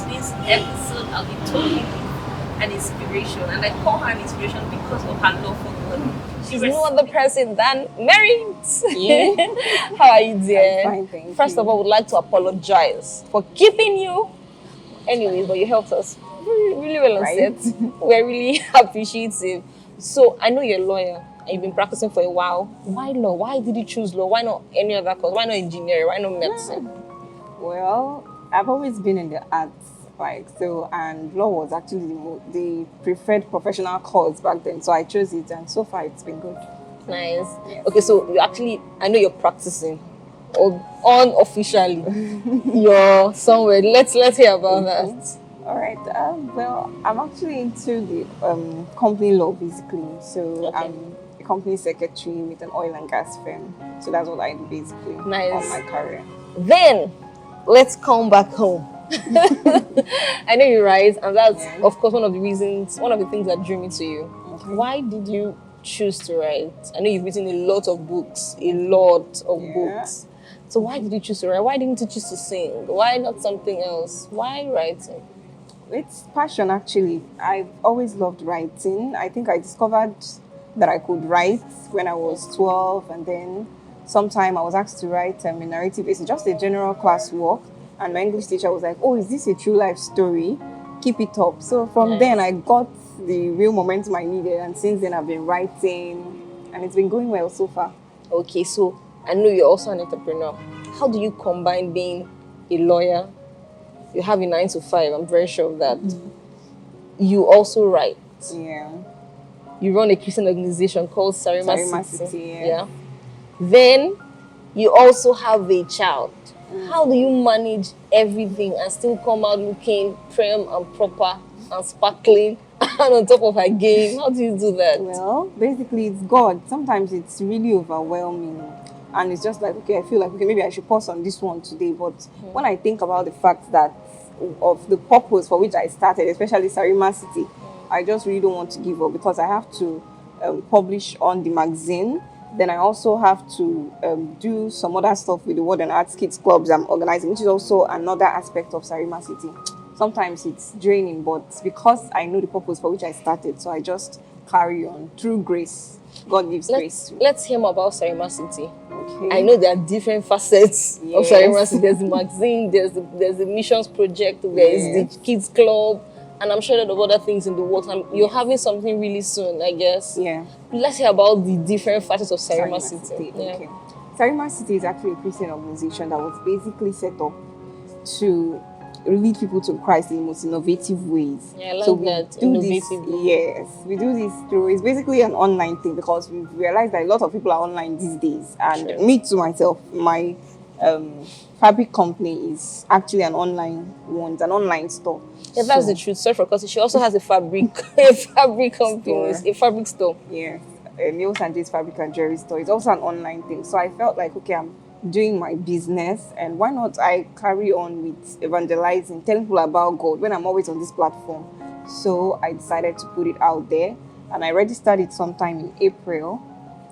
today's episode, I'll be totally an inspiration, and I call her an inspiration because of her love for God. She's no other person than Mary. Yeah. How are you, dear? I'm fine, thank you. First of all, I would like to apologize for keeping you. Anyways, but you helped us really well on set. We're really appreciative. So I know you're a lawyer and you've been practicing for a while. Why law? Why did you choose law? Why not any other course? Why not engineering? Why not medicine? Well, I've always been in the arts, and law was actually the preferred professional course back then. So I chose it, and so far it's been good. Nice. Yes. Okay, so you actually, I know you're practicing, or unofficially, you're somewhere. Let's hear about that. All right. Well, I'm actually into the company law basically. So Okay. I'm a company secretary with an oil and gas firm. So that's what I do basically Nice. on my career. Then let's come back home. I know you write, and that's of course one of the things that drew me to you. Okay. Why did you choose to write? I know you've written a lot of books, books. So why did you choose to write? Why didn't you choose to sing? Why not something else? Why writing? It's passion actually. I've always loved writing. I think I discovered that I could write when I was 12, and then sometime I was asked to write a narrative. It's just a general class work, and my English teacher was like, "Oh, is this a true life story? Keep it up." So from then I got the real momentum I needed, and since then I've been writing, and it's been going well so far. Okay, so I know you're also an entrepreneur. How do you combine being a lawyer? You have a 9 to 5, I'm very sure of that. You also write. Yeah. You run a Christian organization called Sarima Sarima City. City, Yeah. Then you also have a child. How do you manage everything and still come out looking prim and proper and sparkling and on top of her game? How do you do that? Well, basically it's God. Sometimes it's really overwhelming. And it's just like, okay, I feel like, okay, maybe I should pause on this one today. But when I think about the fact that of the purpose for which I started, especially Sarima City, I just really don't want to give up because I have to publish on the magazine. Then I also have to do some other stuff with the Word and Arts Kids Clubs I'm organizing, which is also another aspect of Sarima City. Sometimes it's draining, but because I know the purpose for which I started, so I just carry on through grace. God gives grace. Let's hear more about Sarima City. Okay. I know there are different facets of Yes. Sarima City. There's the magazine, there's the missions project, there's the kids club, and I'm sure there are other things in the works. And you're having something really soon, I guess. Yeah. Let's hear about the different facets of Sarima City. Okay. Sarima City is actually a Christian organization that was basically set up to lead people to Christ in the most innovative ways. Yeah, I like so we that. do Innovative. this. Yes, we do this through. It's basically an online thing because we've realized that a lot of people are online these days, and Sure. me to myself, my fabric company is actually an online one. It's an online store. Yeah, that's the truth. Sorry for cutting. She also has a fabric company, Store. a fabric store. Yeah, Neil Sanjay's Fabric and Jewelry Store. It's also an online thing. So I felt like, okay, I'm doing my business, and why not I carry on with evangelizing, telling people about God when I'm always on this platform. So I decided to put it out there, and I registered it sometime in April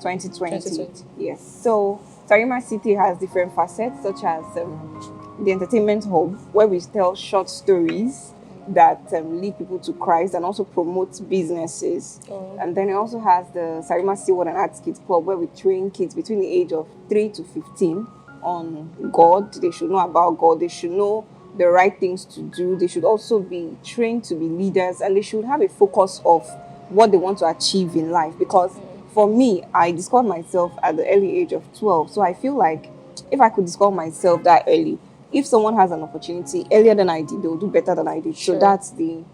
2020. Yes. So Sarima City has different facets, such as the entertainment hub, where we tell short stories that lead people to Christ and also promote businesses. And then it also has the Sarima City Word and Arts Kids Club, where we train kids between the age of 3 to 15 on God. They should know about God. They should know the right things to do. They should also be trained to be leaders, and they should have a focus of what they want to achieve in life. Because for me, I discovered myself at the early age of 12. So I feel like if I could discover myself that early, if someone has an opportunity earlier than I did, they'll do better than I did. Sure. So that's the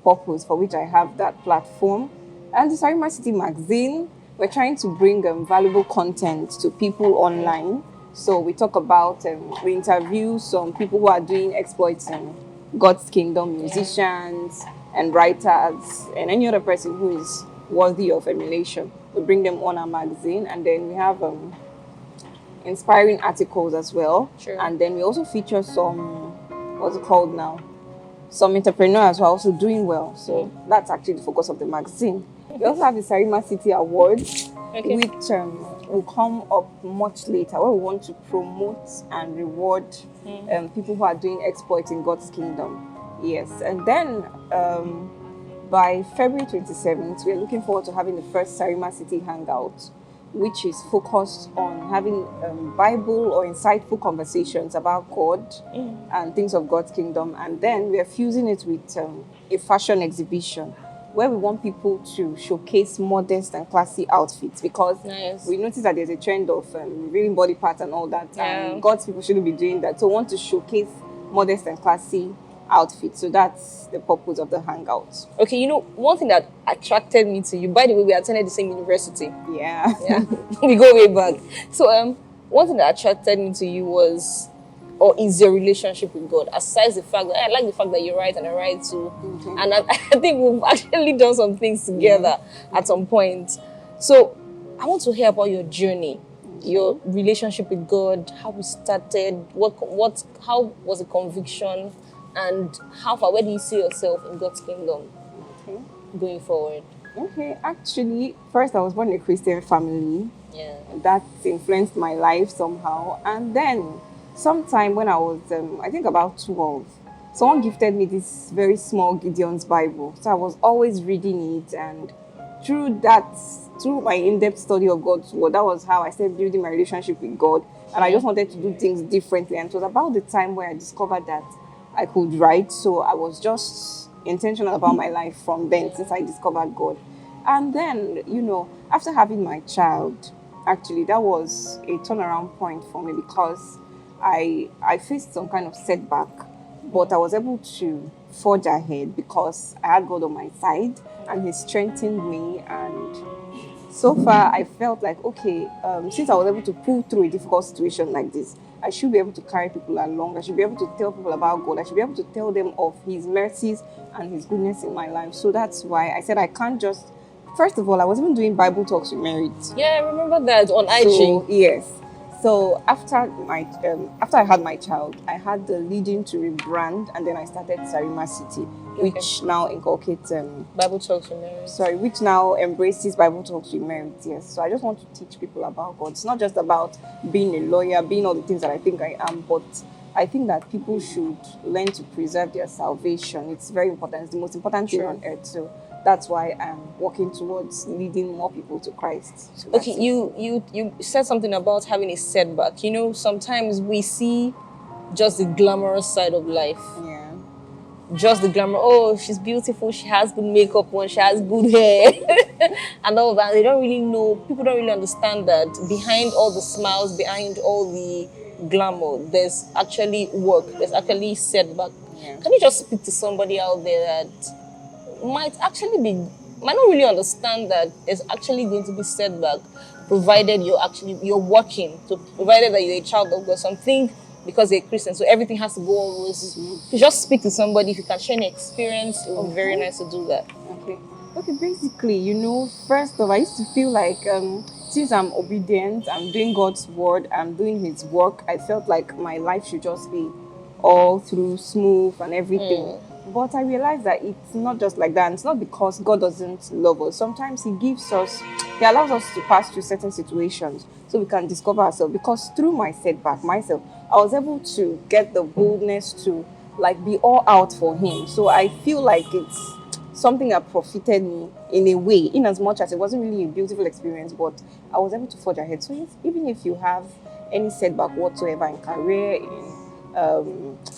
purpose for which I have that platform. And the Sarima City magazine, we're trying to bring valuable content to people online. So we talk about, we interview some people who are doing exploits in God's kingdom, musicians and writers, and any other person who is worthy of emulation. We bring them on our magazine, and then we have inspiring articles as well. Sure. And then we also feature some, what's it called now? Some entrepreneurs who are also doing well. So that's actually the focus of the magazine. We also have the Sarima City Awards, which will come up much later, where we want to promote and reward people who are doing exploits in God's kingdom. Yes, and then by February 27th, we're looking forward to having the first Sarima City Hangout, which is focused on having Bible or insightful conversations about God and things of God's kingdom. And then we are fusing it with a fashion exhibition where we want people to showcase modest and classy outfits, because Nice. we notice that there's a trend of revealing body parts and all that. Yeah. And God's people shouldn't be doing that. So we want to showcase modest and classy outfits. So that's the purpose of the hangout. Okay, you know, one thing that attracted me to you, by the way, we attended the same university. Yeah. Yeah, we go way back. So, one thing that attracted me to you was, or is your relationship with God. Aside the fact that I like the fact that you write and I write too, and I think we've actually done some things together at some point. So, I want to hear about your journey, your relationship with God, how it started, how was the conviction, and how far, where do you see yourself in God's kingdom going forward? Okay, actually, first I was born in a Christian family. Yeah. That influenced my life somehow. And then, sometime when I was, I think about 12, someone gifted me this very small Gideon's Bible. So I was always reading it, and through my in-depth study of God's word, that was how I started building my relationship with God. And I just wanted to do things differently. And it was about the time where I discovered that I could write. So I was just intentional about my life from then, since I discovered God. And then, after having my child, actually, that was a turnaround point for me, because I faced some kind of setback, but I was able to forge ahead because I had God on my side and He strengthened me. And so far, I felt like, okay, since I was able to pull through a difficult situation like this, I should be able to carry people along. I should be able to tell people about God. I should be able to tell them of His mercies and His goodness in my life. So that's why I said I can't just... First of all, I was even doing Bible talks with Merit. Yeah, I remember that on IG. So, yes. So after I had my child, I had the leading to rebrand, and then I started Sarima City, which now inculcates Bible talks with Mary. Which now embraces Bible talks with Merit. Yes. So I just want to teach people about God. It's not just about being a lawyer, being all the things that I think I am, but I think that people should learn to preserve their salvation. It's very important. It's the most important thing on earth. So that's why I'm working towards leading more people to Christ. So okay, you said something about having a setback. You know, sometimes we see just the glamorous side of life. Yeah. Just the glamour. Oh, she's beautiful. She has good makeup on. She has good hair, and all that. They don't really know. People don't really understand that behind all the smiles, behind all the glamour, there's actually work. There's actually setback. Yeah. Can you just speak to somebody out there that might not really understand that there's actually going to be setback, provided you're working, so provided that you're a child of God, something, because you're a Christian, so everything has to go always. You just speak to somebody. If you can share an experience, it would be very nice to do that. Okay, basically, first of all, I used to feel like since I'm obedient, I'm doing God's word, I'm doing His work, I felt like my life should just be all through smooth and everything. But I realized that it's not just like that. And it's not because God doesn't love us. Sometimes He allows us to pass through certain situations so we can discover ourselves. Because through my setback, myself, I was able to get the boldness to be all out for Him. So I feel like it's something that profited me in a way, in as much as it wasn't really a beautiful experience, but I was able to forge ahead. So even if you have any setback whatsoever in career, in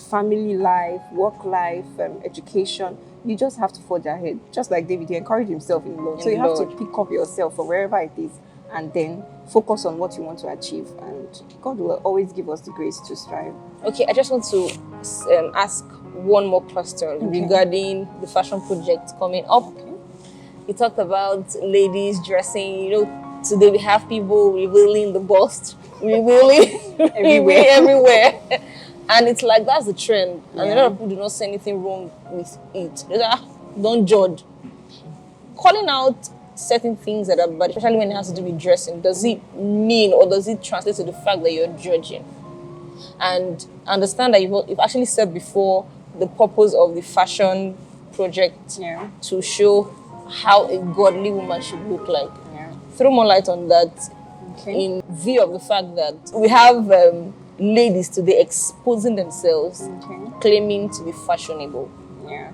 family life, work life, education, you just have to forge ahead. Just like David, he encouraged himself in the Lord. So you have to pick up yourself from wherever it is and then focus on what you want to achieve. And God will always give us the grace to strive. Okay, I just want to ask one more question regarding the fashion project coming up. You talked about ladies dressing, today we have people revealing the bust, revealing everywhere. And it's like, that's the trend. And a lot of people do not see anything wrong with it. Don't judge. Calling out certain things that are bad, especially when it has to do with dressing, does it mean, or does it translate to the fact that you're judging? And understand that you've actually said before the purpose of the fashion project to show how a godly woman should look like. Throw more light on that in view of the fact that we have ladies today exposing themselves, claiming to be fashionable. Yeah.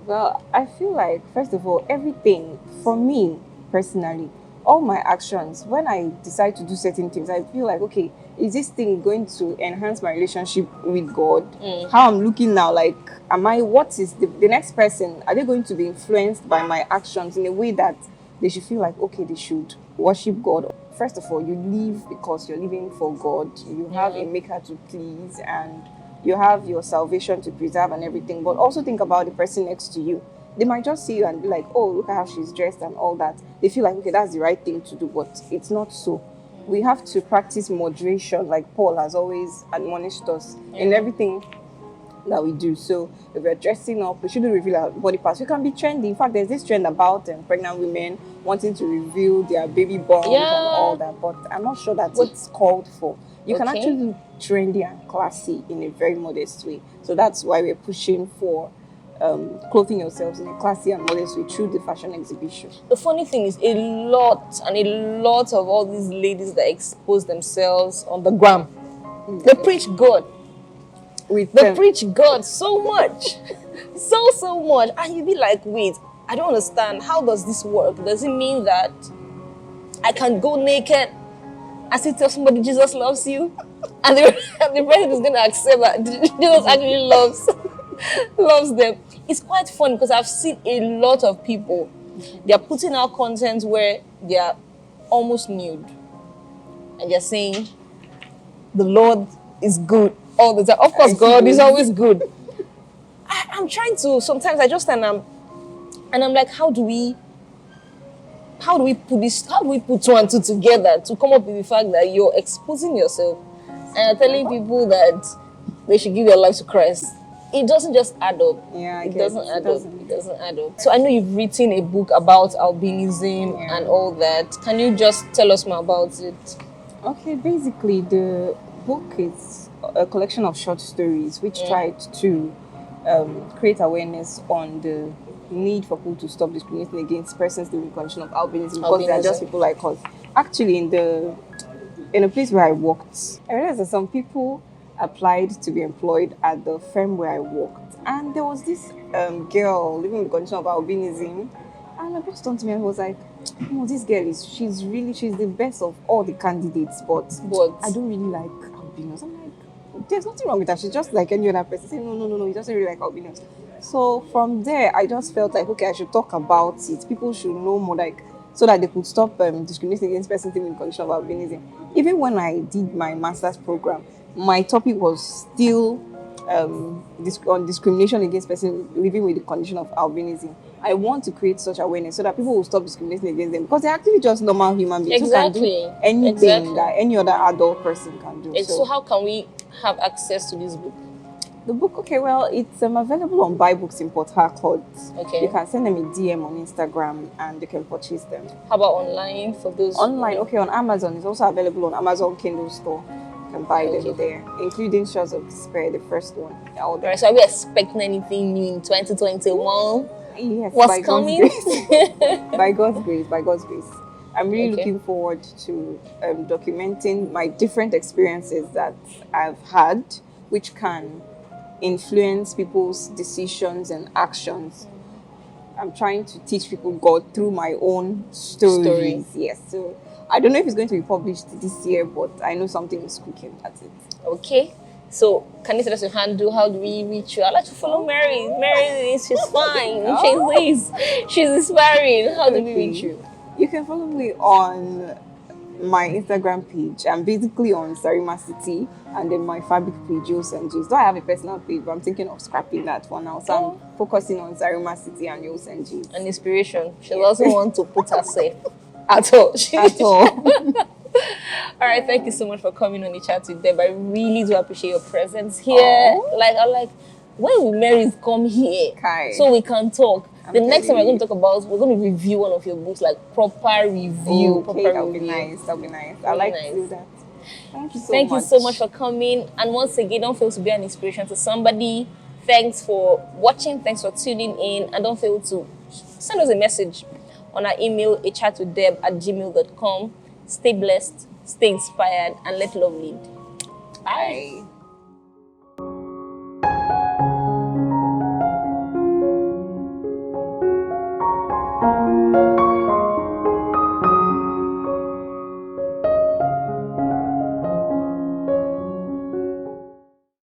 Well, I feel like, first of all, everything, for me personally, all my actions, when I decide to do certain things, I feel like, okay, is this thing going to enhance my relationship with God? How I'm looking now, like, what is the next person? Are they going to be influenced by my actions in a way that they should feel like, okay, they should worship God? First of all, you live because you're living for God. You have a maker to please, and you have your salvation to preserve and everything. But also think about the person next to you. They might just see you and be like, oh, look at how she's dressed and all that. They feel like, okay, that's the right thing to do, but it's not so. We have to practice moderation, like Paul has always admonished us in everything that we do. So if we're dressing up, we shouldn't reveal our body parts. We can be trendy. In fact, there's this trend about pregnant women wanting to reveal their baby bumps and all that, but I'm not sure that it's called for. You can actually look trendy and classy in a very modest way. So that's why we're pushing for clothing yourselves in a classy and modest way through the fashion exhibition. The funny thing is, a lot of all these ladies that expose themselves on the gram, they preach God. They preach God so much, so much, and you be like, wait, I don't understand. How does this work? Does it mean that I can go naked and still tell somebody Jesus loves you, and the person is going to accept that Jesus actually loves them? It's quite fun because I've seen a lot of people, they're putting out content where they're almost nude, and they're saying the Lord is good all the time. Of course, God is always good. I'm trying to, sometimes I just stand and I'm like, how do we put two and two together to come up with the fact that you're exposing yourself and you're telling people that they should give their life to Christ? It doesn't just add up. Yeah, it doesn't add up. So I know you've written a book about albinism and all that. Can you just tell us more about it? Okay, basically the book is a collection of short stories which tried to create awareness on the need for people to stop discriminating against persons living in condition of albinism, because they are just people like us. Actually, in a place where I worked, I realized that some people applied to be employed at the firm where I worked, and there was this girl living in the condition of albinism, and my boss turned to me and was like, "No, this girl she's the best of all the candidates, but I don't really like albinos." I'm like, "There's nothing wrong with her. She's just like any other person." Say, no, he doesn't really like albinos. So from there, I just felt like, okay, I should talk about it. People should know more, like, so that they could stop discriminating against persons living in condition of albinism. Even when I did my master's program, my topic was still on discrimination against persons living with the condition of albinism. I want to create such awareness so that people will stop discriminating against them, because they're actually just normal human beings who can do anything that any other adult person can do. So how can we have access to this book? The book, okay, well, it's available on Buy Books in Port Harcourt. Okay. You can send them a DM on Instagram and they can purchase them. How about online for those? Online, okay, on Amazon. It's also available on Amazon Kindle store. You can buy them there, including Shores of Despair, the first one. Right, so are we expecting anything new in 2021? Yes, what's coming? By God's grace. I'm really looking forward to documenting my different experiences that I've had, which can influence people's decisions and actions. I'm trying to teach people God through my own stories. Yes, so I don't know if it's going to be published this year, but I know something is cooking. That's it. Okay. So, can you tell us your handle? How do we reach you? I like to follow Mary. Mary, she's fine. She's inspiring. How do we reach you? You can follow me on my Instagram page. I'm basically on Sarima City, and then my fabric page, Yos and J's. Though I have a personal page, but I'm thinking of scrapping that for now. So I'm focusing on Sarima City and Yos and J's. An inspiration. She doesn't want to put herself at all. At all. All right, thank you so much for coming on the chat with Deb. I really do appreciate your presence here. I'm like, when will Mary come here so we can talk? The next time we're going to talk about, we're going to review one of your books, like proper review. Okay, that'll be nice. I like to do that. Thank you so much for coming. And once again, don't fail to be an inspiration to somebody. Thanks for watching. Thanks for tuning in. And don't fail to send us a message on our email, achatwithdeb@gmail.com. Stay blessed, stay inspired, and let love lead. Bye.